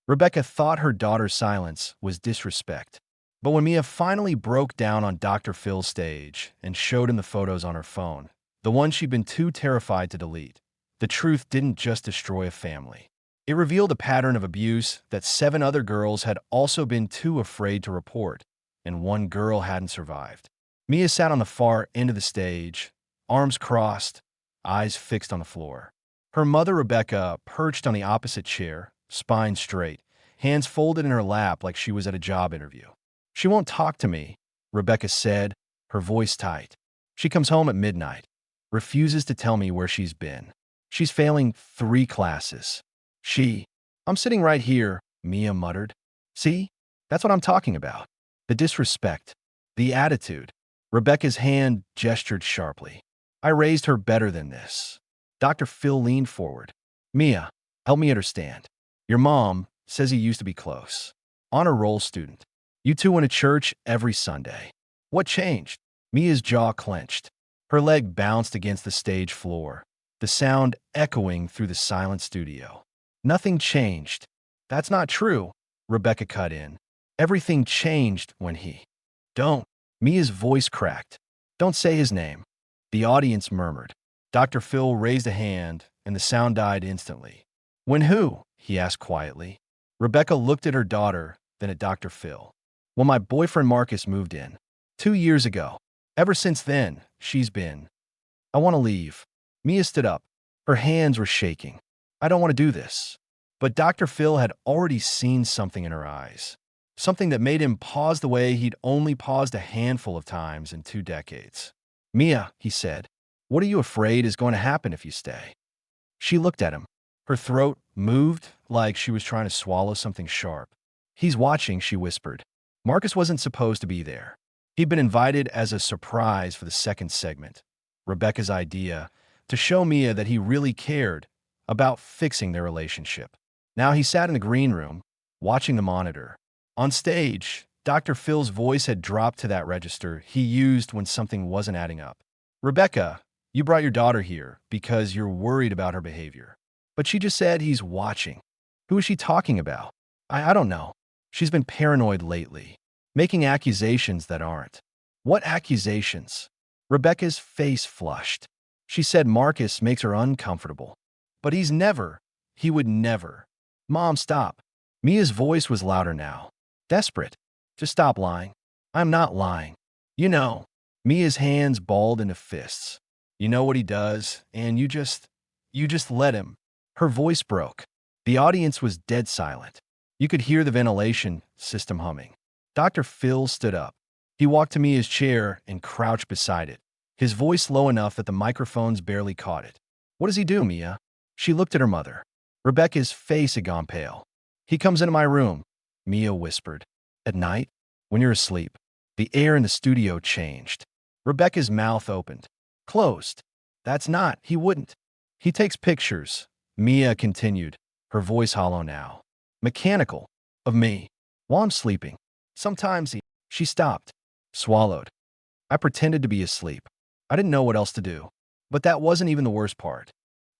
Rebecca thought her daughter's silence was disrespect. But when Mia finally broke down on Dr. Phil's stage and showed him the photos on her phone, the ones she'd been too terrified to delete, the truth didn't just destroy a family. It revealed a pattern of abuse that 7 other girls had also been too afraid to report, and 1 girl hadn't survived. Mia sat on the far end of the stage, arms crossed, eyes fixed on the floor. Her mother, Rebecca, perched on the opposite chair, spine straight, hands folded in her lap like she was at a job interview. "She won't talk to me," Rebecca said, her voice tight. "She comes home at midnight, refuses to tell me where she's been. She's failing 3 classes. I'm sitting right here," Mia muttered. "See? That's what I'm talking about. The disrespect. The attitude." Rebecca's hand gestured sharply. "I raised her better than this." Dr. Phil leaned forward. "Mia, help me understand. Your mom says you used to be close. Honor roll student. You 2 went to church every Sunday. What changed?" Mia's jaw clenched. Her leg bounced against the stage floor, the sound echoing through the silent studio. "Nothing changed." "That's not true," Rebecca cut in. "Everything changed when he—" "Don't." Mia's voice cracked. "Don't say his name." The audience murmured. Dr. Phil raised a hand, and the sound died instantly. "When who?" he asked quietly. Rebecca looked at her daughter, then at Dr. Phil. "When my boyfriend Marcus moved in. 2 years ago. Ever since then, she's been. I want to leave." Mia stood up. Her hands were shaking. "I don't want to do this." But Dr. Phil had already seen something in her eyes. Something that made him pause the way he'd only paused a handful of times in 2 decades. "Mia," he said, "what are you afraid is going to happen if you stay?" She looked at him. Her throat moved like she was trying to swallow something sharp. "He's watching," she whispered. Marcus wasn't supposed to be there. He'd been invited as a surprise for the second segment, Rebecca's idea, to show Mia that he really cared about fixing their relationship. Now he sat in the green room, watching the monitor. On stage, Dr. Phil's voice had dropped to that register he used when something wasn't adding up. "Rebecca, you brought your daughter here because you're worried about her behavior. But she just said he's watching. Who is she talking about?" I don't know. She's been paranoid lately, making accusations that aren't." "What accusations?" Rebecca's face flushed. She said Marcus makes her uncomfortable. "But he would never." "Mom, stop." Mia's voice was louder now. Desperate. "Just stop lying." "I'm not lying." "You know." Mia's hands balled into fists. "You know what he does, and you just let him." Her voice broke. The audience was dead silent. You could hear the ventilation system humming. Dr. Phil stood up. He walked to Mia's chair and crouched beside it, his voice low enough that the microphones barely caught it. "What does he do, Mia?" She looked at her mother. Rebecca's face had gone pale. "He comes into my room," Mia whispered. "At night, when you're asleep." The air in the studio changed. Rebecca's mouth opened. "Closed." He wouldn't." "He takes pictures," Mia continued, her voice hollow now. "Mechanical. Of me. While I'm sleeping. Sometimes he—" She stopped. Swallowed. "I pretended to be asleep. I didn't know what else to do. But that wasn't even the worst part.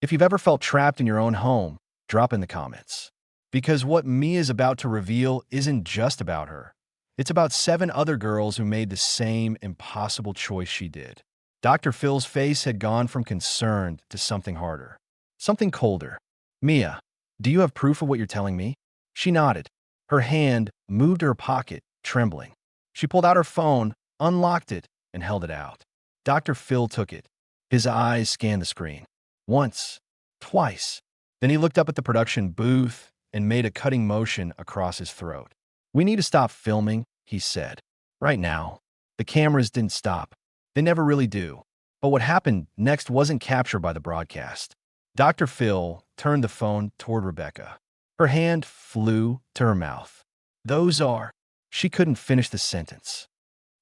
If you've ever felt trapped in your own home, drop in the comments. Because what Mia's about to reveal isn't just about her. It's about 7 other girls who made the same impossible choice she did." Dr. Phil's face had gone from concerned to something harder. Something colder. "Mia, do you have proof of what you're telling me?" She nodded. Her hand moved to her pocket, trembling. She pulled out her phone, unlocked it, and held it out. Dr. Phil took it. His eyes scanned the screen. Once. Twice. Then he looked up at the production booth and made a cutting motion across his throat. "We need to stop filming," he said. "Right now." The cameras didn't stop. They never really do. But what happened next wasn't captured by the broadcast. Dr. Phil turned the phone toward Rebecca. Her hand flew to her mouth. "Those are—" She couldn't finish the sentence.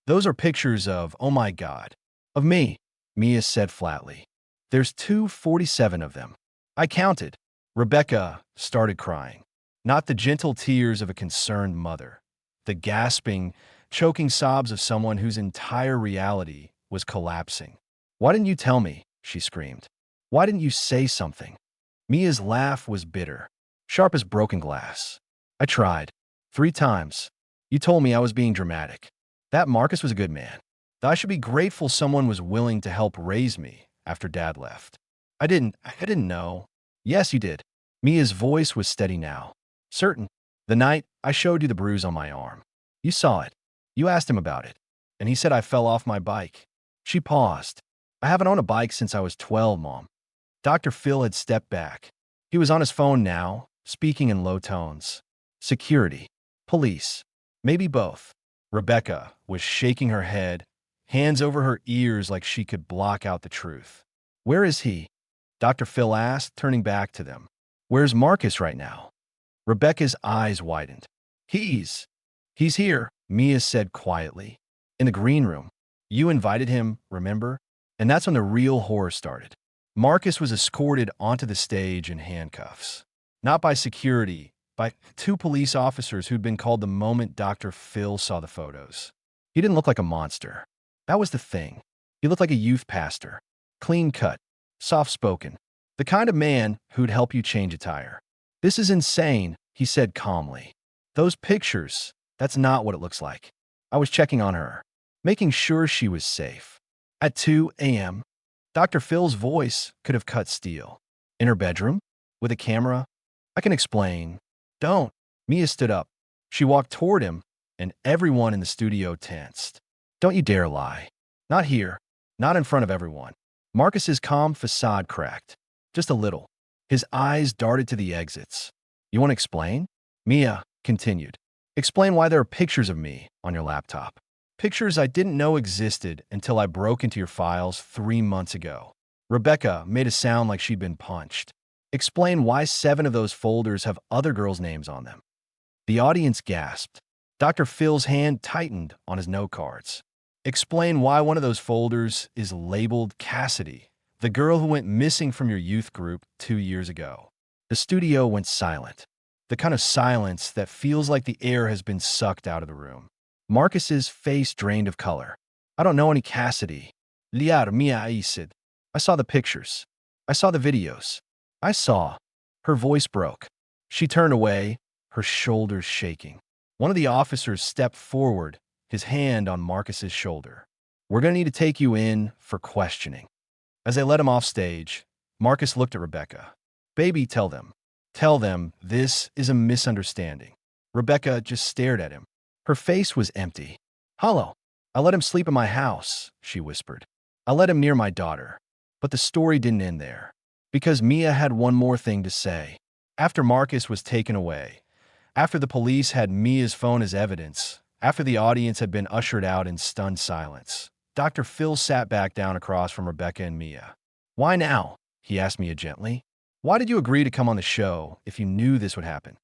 "Those are pictures of, oh my God." "Of me," Mia said flatly. "There's 247 of them. I counted." Rebecca started crying. Not the gentle tears of a concerned mother. The gasping, choking sobs of someone whose entire reality was collapsing. "Why didn't you tell me?" she screamed. "Why didn't you say something?" Mia's laugh was bitter, sharp as broken glass. I tried. 3 times. You told me I was being dramatic. That Marcus was a good man. That I should be grateful someone was willing to help raise me after Dad left. I didn't know. Yes, you did. Mia's voice was steady now. Certain. The night I showed you the bruise on my arm. You saw it. You asked him about it. And he said I fell off my bike. She paused. I haven't owned a bike since I was 12, Mom. Dr. Phil had stepped back. He was on his phone now, speaking in low tones. Security. Police. Maybe both. Rebecca was shaking her head, hands over her ears like she could block out the truth. Where is he? Dr. Phil asked, turning back to them. Where's Marcus right now? Rebecca's eyes widened. He's here, Mia said quietly. In the green room. You invited him, remember? And that's when the real horror started. Marcus was escorted onto the stage in handcuffs. Not by security, by 2 police officers who'd been called the moment Dr. Phil saw the photos. He didn't look like a monster. That was the thing. He looked like a youth pastor. Clean-cut, soft-spoken. The kind of man who'd help you change a tire. This is insane, he said calmly. Those pictures, that's not what it looks like. I was checking on her, making sure she was safe. At 2 a.m., Dr. Phil's voice could have cut steel. In her bedroom? With a camera? I can explain. Don't. Mia stood up. She walked toward him, and everyone in the studio tensed. Don't you dare lie. Not here. Not in front of everyone. Marcus's calm facade cracked. Just a little. His eyes darted to the exits. You want to explain? Mia continued. Explain why there are pictures of me on your laptop. Pictures I didn't know existed until I broke into your files 3 months ago. Rebecca made a sound like she'd been punched. Explain why 7 of those folders have other girls' names on them. The audience gasped. Dr. Phil's hand tightened on his note cards. Explain why one of those folders is labeled Cassidy, the girl who went missing from your youth group 2 years ago. The studio went silent. The kind of silence that feels like the air has been sucked out of the room. Marcus's face drained of color. I don't know any Cassidy. Liar Mia Aisid. I saw the pictures. I saw the videos. I saw. Her voice broke. She turned away, her shoulders shaking. One of the officers stepped forward, his hand on Marcus's shoulder. We're going to need to take you in for questioning. As they let him off stage, Marcus looked at Rebecca. Baby, tell them. Tell them this is a misunderstanding. Rebecca just stared at him. Her face was empty. Hollow. I let him sleep in my house, she whispered. I let him near my daughter. But the story didn't end there. Because Mia had one more thing to say. After Marcus was taken away, after the police had Mia's phone as evidence, after the audience had been ushered out in stunned silence, Dr. Phil sat back down across from Rebecca and Mia. Why now? He asked Mia gently. Why did you agree to come on the show if you knew this would happen?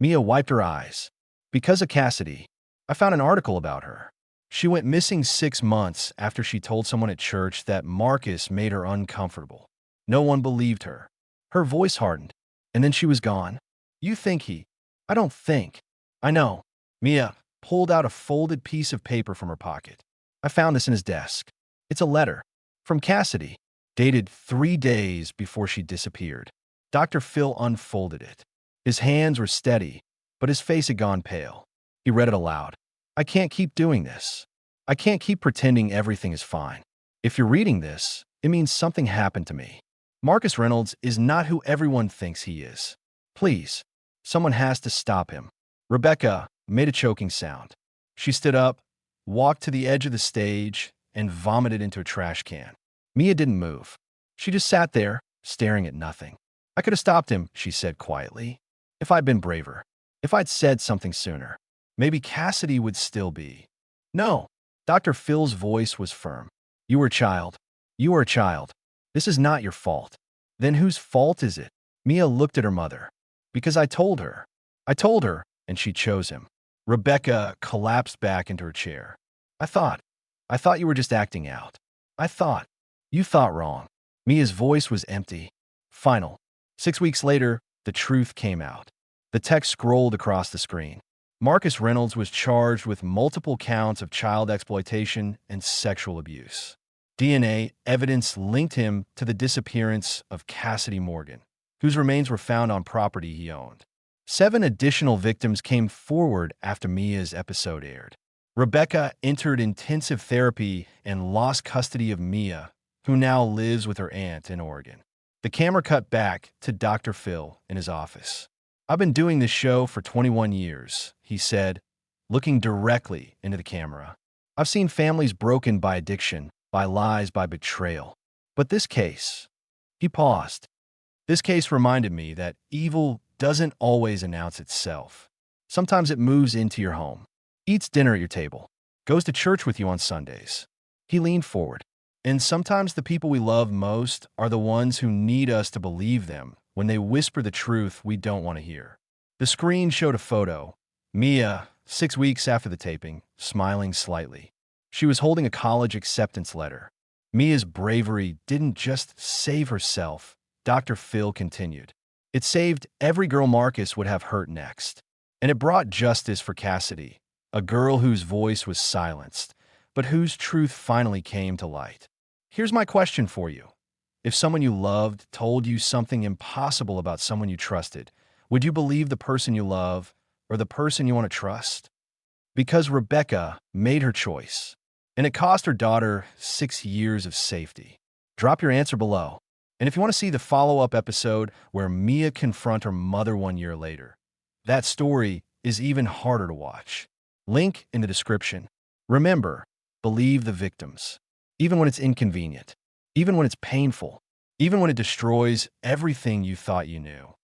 Mia wiped her eyes. Because of Cassidy. I found an article about her. She went missing 6 months after she told someone at church that Marcus made her uncomfortable. No one believed her. Her voice hardened, and then she was gone. You think he... I don't think. I know. Mia pulled out a folded piece of paper from her pocket. I found this in his desk. It's a letter. From Cassidy. Dated 3 days before she disappeared. Dr. Phil unfolded it. His hands were steady, but his face had gone pale. He read it aloud. I can't keep doing this. I can't keep pretending everything is fine. If you're reading this, it means something happened to me. Marcus Reynolds is not who everyone thinks he is. Please, someone has to stop him. Rebecca made a choking sound. She stood up, walked to the edge of the stage, and vomited into a trash can. Mia didn't move. She just sat there, staring at nothing. I could have stopped him, she said quietly. If I'd been braver. If I'd said something sooner. Maybe Cassidy would still be. No. Dr. Phil's voice was firm. You were a child. You were a child. This is not your fault. Then whose fault is it? Mia looked at her mother. Because I told her. I told her, and she chose him. Rebecca collapsed back into her chair. I thought you were just acting out. You thought wrong. Mia's voice was empty. Final. 6 weeks later, the truth came out. The text scrolled across the screen. Marcus Reynolds was charged with multiple counts of child exploitation and sexual abuse. DNA evidence linked him to the disappearance of Cassidy Morgan, whose remains were found on property he owned. 7 additional victims came forward after Mia's episode aired. Rebecca entered intensive therapy and lost custody of Mia, who now lives with her aunt in Oregon. The camera cut back to Dr. Phil in his office. "I've been doing this show for 21 years, he said, looking directly into the camera. "I've seen families broken by addiction, by lies, by betrayal. But this case," he paused. "This case reminded me that evil doesn't always announce itself. Sometimes it moves into your home, eats dinner at your table, goes to church with you on Sundays." He leaned forward. "And sometimes the people we love most are the ones who need us to believe them when they whisper the truth we don't want to hear." The screen showed a photo. Mia, 6 weeks after the taping, smiling slightly. She was holding a college acceptance letter. Mia's bravery didn't just save herself, Dr. Phil continued. It saved every girl Marcus would have hurt next. And it brought justice for Cassidy, a girl whose voice was silenced, but whose truth finally came to light. Here's my question for you. If someone you loved told you something impossible about someone you trusted, would you believe the person you love or the person you want to trust? Because Rebecca made her choice, and it cost her daughter 6 years of safety. Drop your answer below. And if you want to see the follow-up episode where Mia confronted her mother 1 year later, that story is even harder to watch. Link in the description. Remember, believe the victims, even when it's inconvenient, even when it's painful, even when it destroys everything you thought you knew.